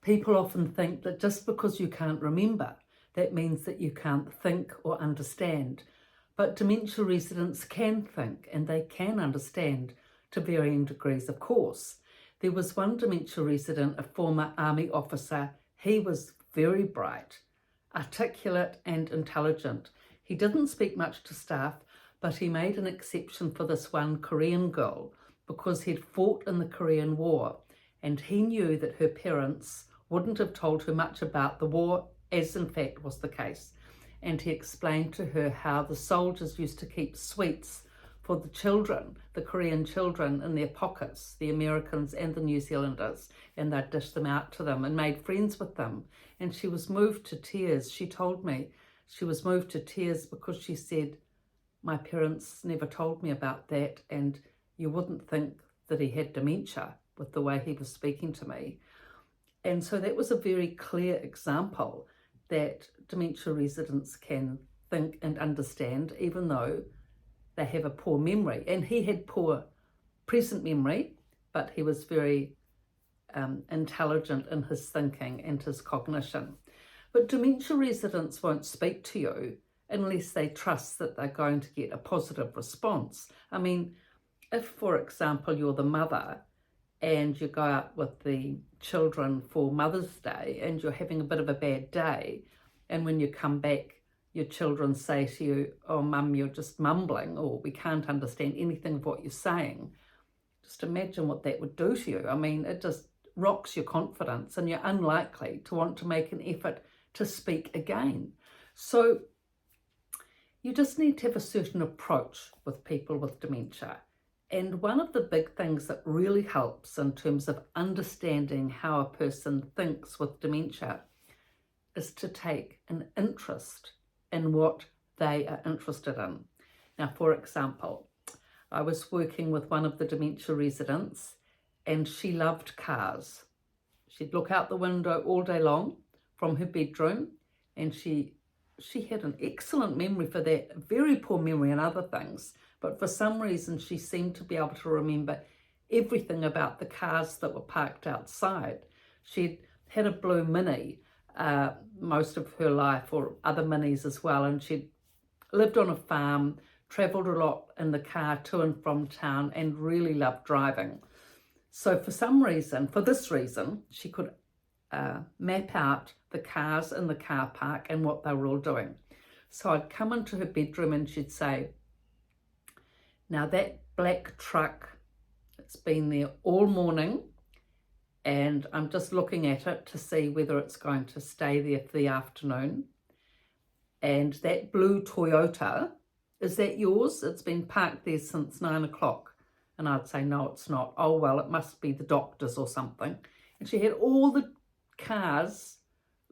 People often think that just because you can't remember, that means that you can't think or understand. But dementia residents can think and they can understand to varying degrees, of course. There was one dementia resident, a former army officer. He was very bright, articulate and intelligent. He didn't speak much to staff, but he made an exception for this one Korean girl because he'd fought in the Korean War, and he knew that her parents wouldn't have told her much about the war, as in fact was the case. And he explained to her how the soldiers used to keep sweets for the children, the Korean children, in their pockets, the Americans and the New Zealanders, and they'd dish them out to them and made friends with them. And she was moved to tears. She told me she was moved to tears because she said, my parents never told me about that, and you wouldn't think that he had dementia with the way he was speaking to me. And so that was a very clear example that dementia residents can think and understand, even though they have a poor memory. And he had poor present memory, but he was very intelligent in his thinking and his cognition. But dementia residents won't speak to you unless they trust that they're going to get a positive response. I mean, if, for example, you're the mother and you go out with the children for Mother's Day and you're having a bit of a bad day, and when you come back, your children say to you, oh, Mum, you're just mumbling, or we can't understand anything of what you're saying. Just imagine what that would do to you. I mean, it just rocks your confidence and you're unlikely to want to make an effort to speak again. So you just need to have a certain approach with people with dementia. And one of the big things that really helps in terms of understanding how a person thinks with dementia is to take an interest in what they are interested in. Now, for example, I was working with one of the dementia residents and she loved cars. She'd look out the window all day long from her bedroom, and she had an excellent memory for that, very poor memory in other things, but for some reason she seemed to be able to remember everything about the cars that were parked outside. She'd had a blue Mini most of her life, or other Minis as well, and she'd lived on a farm, travelled a lot in the car to and from town, and really loved driving. So for some reason, for this reason, she could map out the cars in the car park and what they were all doing. So I'd come into her bedroom and she'd say, now that black truck, it's been there all morning and I'm just looking at it to see whether it's going to stay there for the afternoon. And that blue Toyota, is that yours? It's been parked there since 9 o'clock. And I'd say, no, it's not. Oh, well, it must be the doctor's or something. And she had all the cars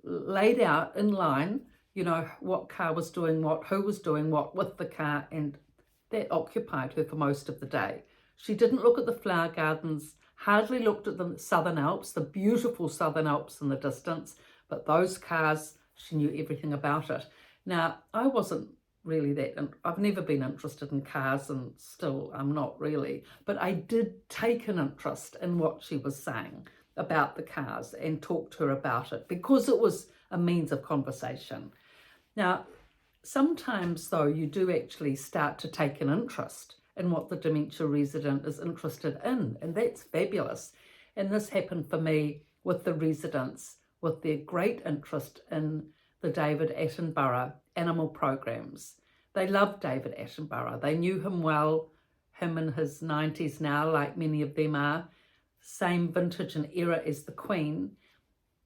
laid out in line, you know, what car was doing what, who was doing what with the car, and that occupied her for most of the day. She didn't look at the flower gardens, hardly looked at the Southern Alps, the beautiful Southern Alps in the distance, but those cars, she knew everything about it. Now, I wasn't really that, and I've never been interested in cars, and still I'm not really, but I did take an interest in what she was saying about the cars and talk to her about it because it was a means of conversation. Now, sometimes though, you do actually start to take an interest in what the dementia resident is interested in, and that's fabulous. And this happened for me with the residents with their great interest in the David Attenborough animal programs. They loved David Attenborough. They knew him well, him in his 90s now, like many of them are, same vintage and era as the Queen.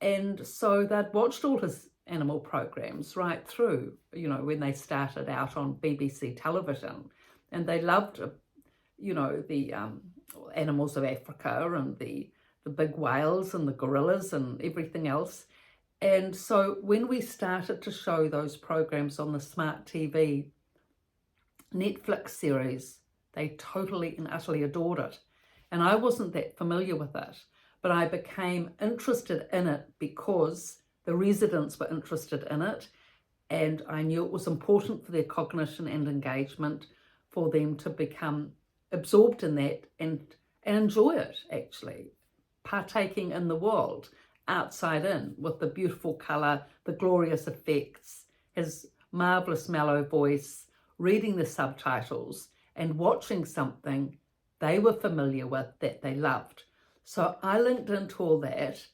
And so they'd watched all his animal programs right through, you know, when they started out on BBC television. And they loved, you know, the animals of Africa and the big whales and the gorillas and everything else. And so when we started to show those programs on the smart TV Netflix series, they totally and utterly adored it. And I wasn't that familiar with it, but I became interested in it because the residents were interested in it, and I knew it was important for their cognition and engagement for them to become absorbed in that and enjoy it, actually, partaking in the world. outside in with the beautiful colour, the glorious effects, his marvellous mellow voice, reading the subtitles and watching something they were familiar with that they loved. So I linked into all that,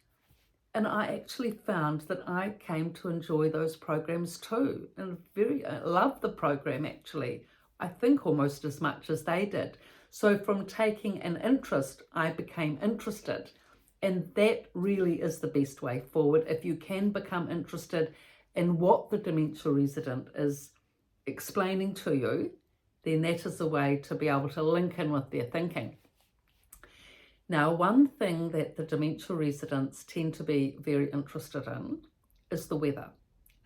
and I actually found that I came to enjoy those programs too, and I loved the program actually, I think almost as much as they did. So from taking an interest, I became interested, and that really is the best way forward. If you can become interested in what the dementia resident is explaining to you, then that is a way to be able to link in with their thinking. Now, one thing that the dementia residents tend to be very interested in is the weather.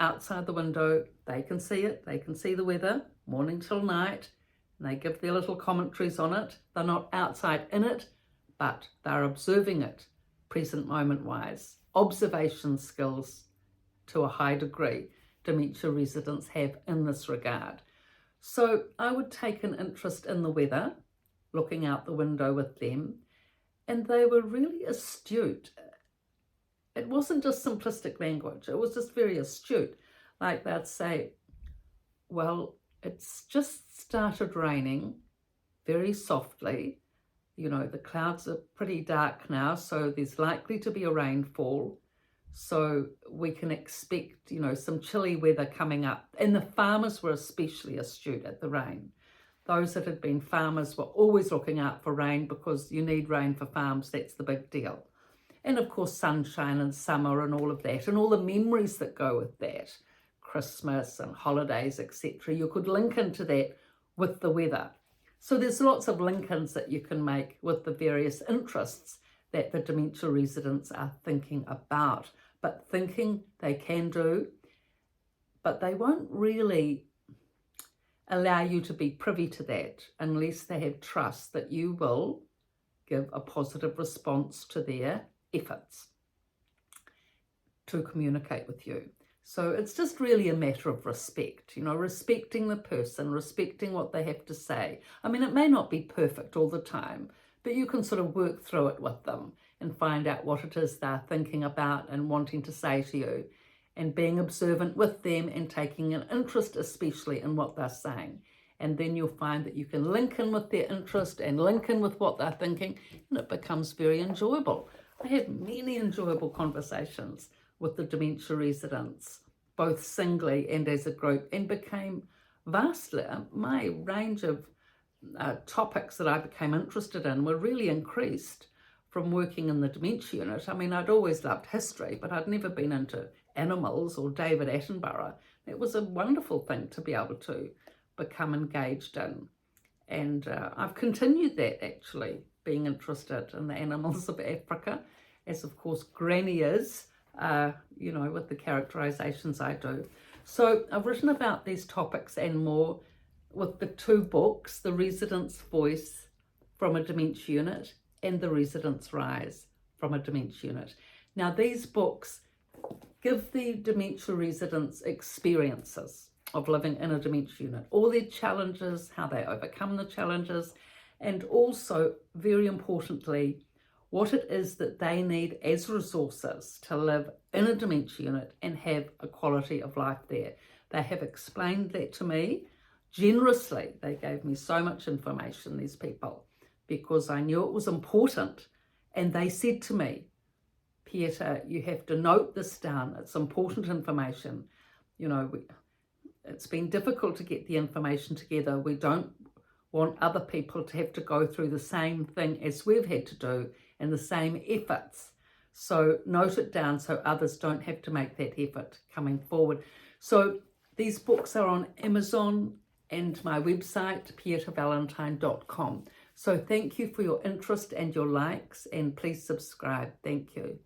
Outside the window, they can see it, they can see the weather, morning till night, and they give their little commentaries on it. They're not outside in it, but they're observing it, present moment-wise. Observation skills to a high degree dementia residents have in this regard. So I would take an interest in the weather, looking out the window with them, and they were really astute. It wasn't just simplistic language, it was just very astute. Like they'd say, well, it's just started raining very softly. You know, the clouds are pretty dark now, so there's likely to be a rainfall. So we can expect, you know, some chilly weather coming up. And the farmers were especially astute at the rain. Those that had been farmers were always looking out for rain, because you need rain for farms, that's the big deal. And of course, sunshine and summer and all of that, and all the memories that go with that, Christmas and holidays, etc. You could link into that with the weather. So there's lots of link-ins that you can make with the various interests that the dementia residents are thinking about. But thinking they can do, but they won't really allow you to be privy to that unless they have trust that you will give a positive response to their efforts to communicate with you. So it's just really a matter of respect, you know, respecting the person, respecting what they have to say. I mean, it may not be perfect all the time, but you can sort of work through it with them and find out what it is they're thinking about and wanting to say to you, and being observant with them and taking an interest especially in what they're saying. And then you'll find that you can link in with their interest and link in with what they're thinking, and it becomes very enjoyable. I had many enjoyable conversations with the dementia residents, both singly and as a group, and became vastly, my range of topics that I became interested in were really increased from working in the dementia unit. I mean, I'd always loved history, but I'd never been into animals or David Attenborough. It was a wonderful thing to be able to become engaged in. And I've continued that actually, being interested in the animals of Africa, as of course Granny is, you know, with the characterizations I do. So I've written about these topics and more with the two books, The Resident's Voice from a Dementia Unit and The Resident's Rise from a Dementia Unit. Now these books give the dementia residents experiences of living in a dementia unit, all their challenges, how they overcome the challenges, and also, very importantly, what it is that they need as resources to live in a dementia unit and have a quality of life there. They have explained that to me generously. They gave me so much information, these people, because I knew it was important. And they said to me, Pieta, you have to note this down. It's important information. You know, it's been difficult to get the information together. We don't want other people to have to go through the same thing as we've had to do and the same efforts. So note it down so others don't have to make that effort coming forward. So these books are on Amazon and my website, pietavalentine.com. So thank you for your interest and your likes, and please subscribe. Thank you.